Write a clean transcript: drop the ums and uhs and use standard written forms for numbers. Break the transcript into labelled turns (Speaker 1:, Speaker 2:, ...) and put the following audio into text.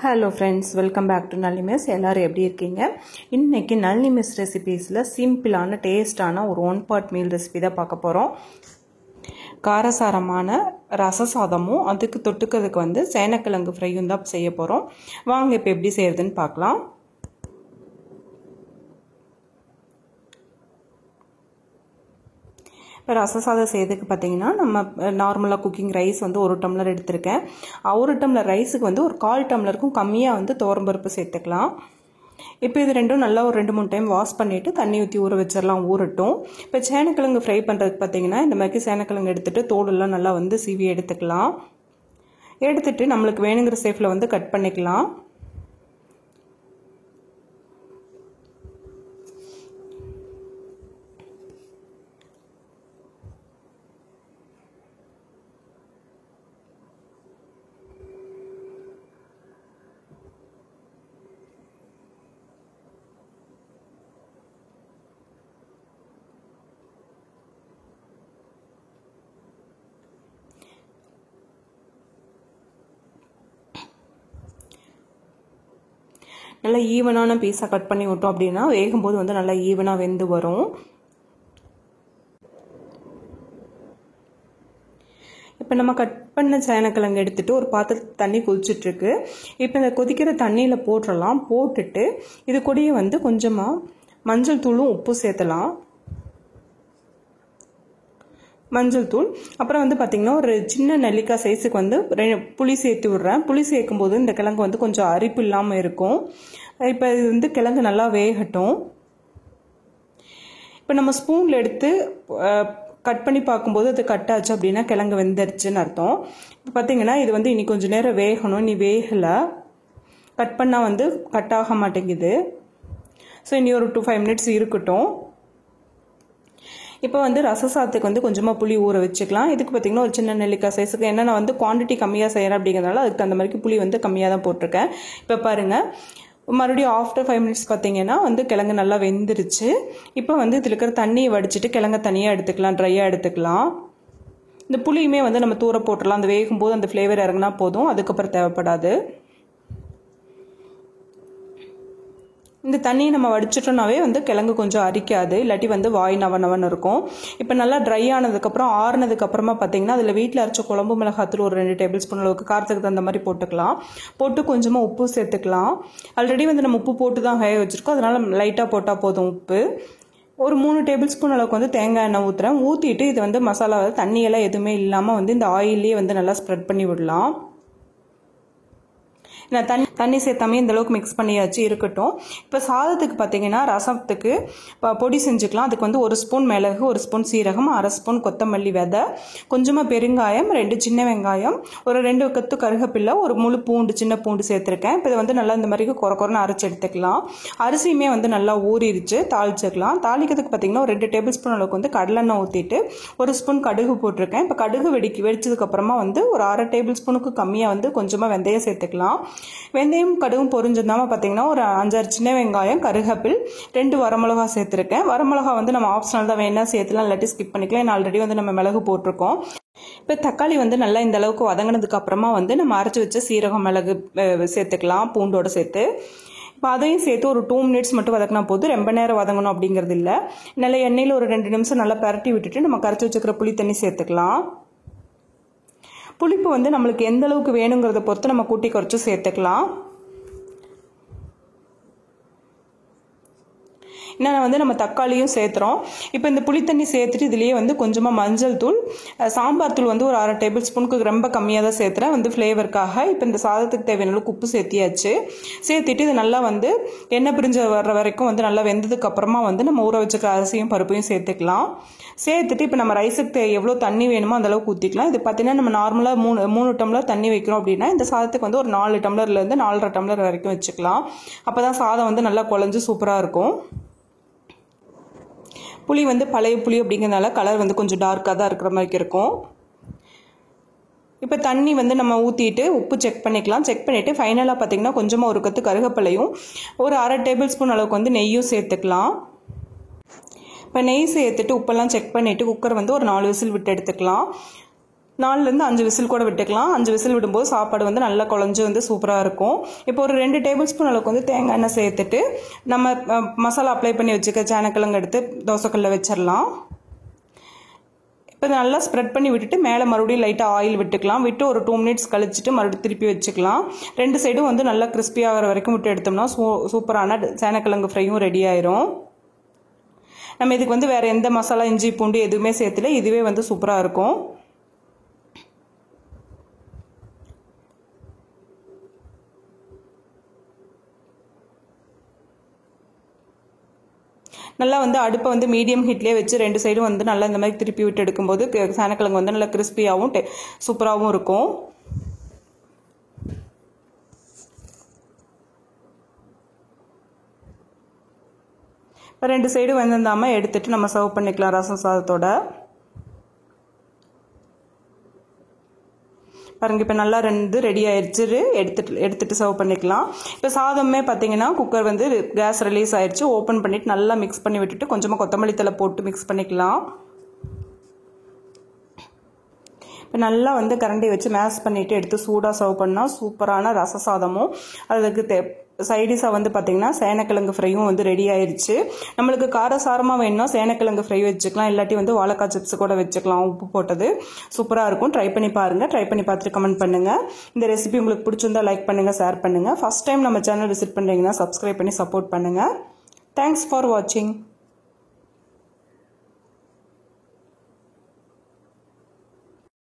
Speaker 1: Hello friends, welcome back to Nalini mess. எல்லோரும் எப்படி இருக்கீங்க? இன்றைக்கி நளினி மெஸ் ரெசிபீஸில் சிம்பிளான டேஸ்டான ஒரு 1 part மீல் ரெசிபி தான் பார்க்க போகிறோம். காரசாரமான ரச சாதமும் அதுக்கு தொட்டுக்கிறதுக்கு சேனக்கிழங்கு ஃப்ரையும் தான் செய்ய போகிறோம். வாங்க இப்போ எப்படி செய்கிறதுன்னு பார்க்கலாம். இப்போ ரச சாதம் செய்யறதுக்கு பார்த்தீங்கன்னா, நம்ம நார்மலாக குக்கிங் ரைஸ் 1 டம்ளர் எடுத்திருக்கேன். 1 டம்ளர் ரைஸுக்கு ஒரு 1/4 டம்ளருக்கும் கம்மியாக துவரம்பருப்பு சேர்த்துக்கலாம். இப்போ இது ரெண்டும் நல்லா ஒரு 2-3 டைம் வாஷ் பண்ணிவிட்டு தண்ணி ஊற்றி ஊற வச்சிடலாம், ஊறட்டும். இப்போ சேனக்கிழங்கு ஃப்ரை பண்ணுறதுக்கு பார்த்தீங்கன்னா, இந்த மாதிரி சேனக்கிழங்கு எடுத்துகிட்டு தோலெல்லாம் நல்லா சீவி எடுத்துக்கலாம். எடுத்துகிட்டு நம்மளுக்கு வேணுங்கிற ஷேப்பில் கட் பண்ணிக்கலாம். நல்லா ஈவனான பீஸாக கட் பண்ணி விட்டோம் அப்படின்னா வேகும்போது நல்லா ஈவனாக வெந்து வரும். இப்போ நம்ம கட் பண்ண சேனக்கிழங்கு எடுத்துகிட்டு ஒரு பாத்திரத்தில் தண்ணி கொதிச்சிட்ருக்கு. இப்போ இந்த கொதிக்கிற தண்ணியில் போட்டுடலாம். போட்டுட்டு இது கூடயே கொஞ்சமாக மஞ்சள் தூளும் உப்பு சேர்த்தலாம். மஞ்சள் தூள், அப்புறம் பார்த்திங்கன்னா ஒரு சின்ன நெல்லிக்காய் சைஸுக்கு புளி சேர்த்து விட்றேன். புளி சேர்க்கும்போது இந்த கிழங்கு கொஞ்சம் அரிப்பு இல்லாமல் இருக்கும். இப்போ இது கிழங்கு நல்லா வேகட்டும். இப்போ நம்ம ஸ்பூனில் எடுத்து கட் பண்ணி பார்க்கும்போது அது கட் ஆச்சு அப்படின்னா கிழங்கு வெந்துருச்சுன்னு அர்த்தம். இப்போ பார்த்திங்கன்னா இது இனி கொஞ்சம் நேரம் வேகணும். இனி வேகலை, கட் பண்ணால் கட் ஆக மாட்டேங்குது. ஸோ இனி ஒரு 2-5 மினிட்ஸ் இருக்கட்டும். இப்போ ரச சாதத்துக்கு கொஞ்சமாக புளி ஊற வச்சுக்கலாம். இதுக்கு பார்த்திங்கன்னா ஒரு சின்ன நெல்லிக்காய் சைஸுக்கு, ஏன்னா நான் குவான்டிட்டி கம்மியாக செய்கிறேன் அப்படிங்கிறதுனால அதுக்கு அந்த மாதிரி புளி கம்மியாக தான் போட்டிருக்கேன். இப்போ பாருங்கள், மறுபடியும் ஆஃப்டர் 5 மினிட்ஸ் பார்த்திங்கன்னா கிழங்கு நல்லா வெந்துருச்சு. இப்போ இதில் இருக்கிற தண்ணியை வடிச்சிட்டு கிழங்க தனியாக எடுத்துக்கலாம், ட்ரையாக எடுத்துக்கலாம். இந்த புளியுமே நம்ம தூர போட்டுடலாம். அந்த வேகும்போது அந்த ஃப்ளேவர் இறங்கினா போதும், அதுக்கப்புறம் தேவைப்படாது. இந்த தண்ணியை நம்ம வடிச்சிட்டோம்னாவே கிழங்கு கொஞ்சம் அரிக்காது, இல்லாட்டி வாய் நவன்னு இருக்கும். இப்போ நல்லா ட்ரை ஆனதுக்கப்புறம் ஆறுனதுக்கப்புறமா பார்த்தீங்கன்னா அதில் வீட்டில் அரைச்ச குழம்பு மிளகாத்தூள் ஒரு 2 டேபிள் ஸ்பூன் அளவுக்கு காரத்துக்கு தகுந்த மாதிரி போட்டுக்கலாம். போட்டு கொஞ்சமாக உப்பு சேர்த்துக்கலாம். ஆல்ரெடி நம்ம உப்பு போட்டு தான் வேக வச்சுருக்கோம், அதனால் லைட்டாக போட்டால் போதும் உப்பு. ஒரு 3 டேபிள் ஸ்பூன் அளவுக்கு தேங்காய் எண்ணெய் ஊற்றுறேன். ஊற்றிட்டு இது மசாலா தண்ணியெல்லாம் எதுவுமே இல்லாமல் இந்த ஆயிலே நல்லா ஸ்ப்ரெட் பண்ணி விடலாம். நான் தண்ணி சேர்த்தாமே இந்த அளவுக்கு மிக்ஸ் பண்ணியாச்சு, இருக்கட்டும். இப்போ சாதத்துக்கு பார்த்தீங்கன்னா ரசத்துக்கு பொடி செஞ்சுக்கலாம். அதுக்கு 1 ஸ்பூன் மிளகு, 1 ஸ்பூன் சீரகம், 1/2 ஸ்பூன் கொத்தமல்லி விதை, கொஞ்சமாக பெருங்காயம், 2 சின்ன வெங்காயம், ஒரு 2 கொத்து கருகப்பில்லை, ஒரு முழு பூண்டு, சின்ன பூண்டு சேர்த்துருக்கேன். இப்போ இது நல்லா இந்த மாதிரி குறைன்னு அரைச்சி எடுத்துக்கலாம். அரிசியுமே நல்லா ஊறிடுச்சு, தாளிச்சுக்கலாம். தாளிக்கிறதுக்கு பார்த்தீங்கன்னா ஒரு 2 டேபிள் ஸ்பூன் அளவுக்கு கடலெண்ணெய் ஊற்றிட்டு 1 ஸ்பூன் கடுகு போட்டிருக்கேன். இப்போ கடுகு வெடிச்சதுக்கப்புறமா ஒரு 1/2 டேபிள் ஸ்பூனுக்கு கம்மியாக கொஞ்சமாக வெந்தயம் சேர்த்துக்கலாம். வெந்தயம் கடுகும் பொரிஞ்சிருந்தாமல் பார்த்தீங்கன்னா ஒரு 5-6 சின்ன வெங்காயம், கருகப்பில், 2 வரமிளகா சேர்த்துருக்கேன். வரமிளகா நம்ம ஆப்ஷனல் தான், வேணா சேர்த்துலாம், இல்லாட்டி ஸ்கிப் பண்ணிக்கலாம். ஏன்னா ஆல்ரெடி நம்ம மிளகு போட்டிருக்கோம். இப்போ தக்காளி நல்லா இந்த அளவுக்கு வதங்கினதுக்கு அப்புறமா நம்ம அரைச்சி வச்ச சீரகம், மிளகு சேர்த்துக்கலாம், பூண்டோடு சேர்த்து. இப்போ அதையும் சேர்த்து ஒரு 2 மினிட்ஸ் மட்டும் வதக்கினா போதும், ரொம்ப நேரம் வதங்கணும் அப்படிங்கிறது இல்லை. நல்லா எண்ணெயில் ஒரு 2 நிமிஷம் நல்லா பரட்டி விட்டுட்டு நம்ம கரைச்சி வச்சுக்கிற புளி தண்ணி சேர்த்துக்கலாம். புளிப்பு நம்மளுக்கு எந்த அளவுக்கு வேணுங்கிறத பொறுத்து நம்ம கூட்டி குறைச்சி சேர்த்துக்கலாம். இன்னும் நம்ம தக்காளியும் சேர்த்துறோம். இப்போ இந்த புளித்தண்ணி சேர்த்துட்டு இதுலேயே கொஞ்சமாக மஞ்சள் தூள், சாம்பார் தூள் ஒரு 1/2 டேபிள் ஸ்பூனுக்கு ரொம்ப கம்மியாக தான் சேர்த்துறேன், ஃப்ளேவருக்காக. இப்போ இந்த சாதத்துக்கு தேவையான அளவுக்கு உப்பு சேர்த்தியாச்சு. சேர்த்துட்டு இது நல்லா எண்ணெய் பிரிஞ்சு வர்ற வரைக்கும் நல்லா வெந்ததுக்கு அப்புறமா நம்ம ஊற வச்சுக்கிற அரிசியும் பருப்பையும் சேர்த்துக்கலாம். சேர்த்துட்டு இப்போ நம்ம ரைஸுக்கு எவ்வளோ தண்ணி வேணுமோ அந்த அளவுக்கு ஊற்றிக்கலாம். இது பார்த்தீங்கன்னா நம்ம நார்மலாக 3 டம்ளர் தண்ணி வைக்கிறோம் அப்படின்னா இந்த சாதத்துக்கு ஒரு 4 டம்ளர்லேருந்து 4.5 டம்ளர் வரைக்கும் வச்சுக்கலாம். அப்போ தான் சாதம் நல்லா குழஞ்சு சூப்பராக இருக்கும். புளி பழைய புளி அப்படிங்கிறதுனால கலர் கொஞ்சம் டார்க்காக தான் இருக்கிற மாதிரி இருக்கும். இப்போ தண்ணி நம்ம ஊற்றிட்டு உப்பு செக் பண்ணிக்கலாம். செக் பண்ணிவிட்டு ஃபைனலாக பார்த்திங்கன்னா கொஞ்சமாக ஒரு கொத்து கருகப்பிலையும் ஒரு 1/2 டேபிள் ஸ்பூன் அளவுக்கு நெய்யும் சேர்த்துக்கலாம். இப்போ நெய் சேர்த்துட்டு உப்பெல்லாம் செக் பண்ணிவிட்டு குக்கர் ஒரு 4 விசில் விட்டு எடுத்துக்கலாம். 4லேருந்து 5 விசில் கூட விட்டுக்கலாம். 5 விசில் விடும்போது சாப்பாடு வந்து நல்லா குழஞ்சி வந்து சூப்பராக இருக்கும். இப்போ ஒரு 2 டேபிள் ஸ்பூன் அளவுக்கு வந்து தேங்காய் எண்ணெய் சேர்த்துட்டு நம்ம மசாலா அப்ளை பண்ணி வச்சுக்க சேனக்கிழங்கு எடுத்து தோசைக்கல்ல வச்சிடலாம். இப்போ நல்லா ஸ்ப்ரெட் பண்ணி விட்டுட்டு மேலே மறுபடியும் லைட்டாக ஆயில் விட்டுக்கலாம். விட்டு ஒரு 2 மினிட்ஸ் கழிச்சிட்டு மறுபடியும் திருப்பி வச்சுக்கலாம். 2 சைடும் வந்து நல்லா கிறிஸ்பி ஆகிற வரைக்கும் விட்டு எடுத்தோம்னா சூப்பரான சேனக்கிழங்கு ஃப்ரையும் ரெடி ஆயிரும். நம்ம இதுக்கு வந்து வேறு எந்த மசாலா இஞ்சி பூண்டு எதுவுமே சேர்த்துல இதுவே வந்து சூப்பராக இருக்கும். நல்லா வந்து அடுப்பை வந்து மீடியம் ஹீட்லேயே வச்சு 2 சைடும் வந்து நல்லா இந்த மாதிரி திருப்பி விட்டு எடுக்கும்போது சேனக்கிழங்கு வந்து நல்லா கிறிஸ்பியாகவும் சூப்பராகவும் இருக்கும். இப்போ 2 சைடும் வெந்திருந்தாமல் எடுத்துட்டு நம்ம சர்வ் பண்ணிக்கலாம் ரசம் சாதத்தோட. பாருங்க இப்போ நல்லா ரெடி ஆயிடுச்சு. எடுத்துட்டு சர்வ் பண்ணிக்கலாம். இப்போ சாதமே பார்த்தீங்கன்னா குக்கர் வந்து கேஸ் ரிலீஸ் ஆயிடுச்சு. ஓப்பன் பண்ணிட்டு நல்லா மிக்ஸ் பண்ணி விட்டுட்டு கொஞ்சமாக கொத்தமல்லி தழை போட்டு மிக்ஸ் பண்ணிக்கலாம். இப்போ நல்லா வந்து கரண்டி வச்சு மேஷ் பண்ணிட்டு எடுத்து சூடாக சர்வ் பண்ணால் சூப்பரான ரச சாதமும் அதுக்கு சைடிஷாக வந்து பார்த்தீங்கன்னா சேனக்கிழங்கு ஃப்ரையும் வந்து ரெடி ஆயிடுச்சு. நம்மளுக்கு காரசாரமாக வேணும்னா சேனக்கிழங்கு ஃப்ரை வச்சுக்கலாம். இல்லாட்டி வந்து வாழைக்காய் சிப்ஸ் கூட வச்சுக்கலாம். உப்பு போட்டது சூப்பராக இருக்கும். ட்ரை பண்ணி பாருங்கள். ட்ரை பண்ணி பார்த்துட்டு கமெண்ட் பண்ணுங்கள். இந்த ரெசிபி உங்களுக்கு பிடிச்சிருந்தா லைக் பண்ணுங்கள், ஷேர் பண்ணுங்கள். ஃபர்ஸ்ட் டைம் நம்ம சேனல் விசிட் பண்ணுறீங்கன்னா சப்ஸ்கிரைப் பண்ணி சப்போர்ட் பண்ணுங்கள். தேங்க்ஸ் ஃபார் வாட்சிங்.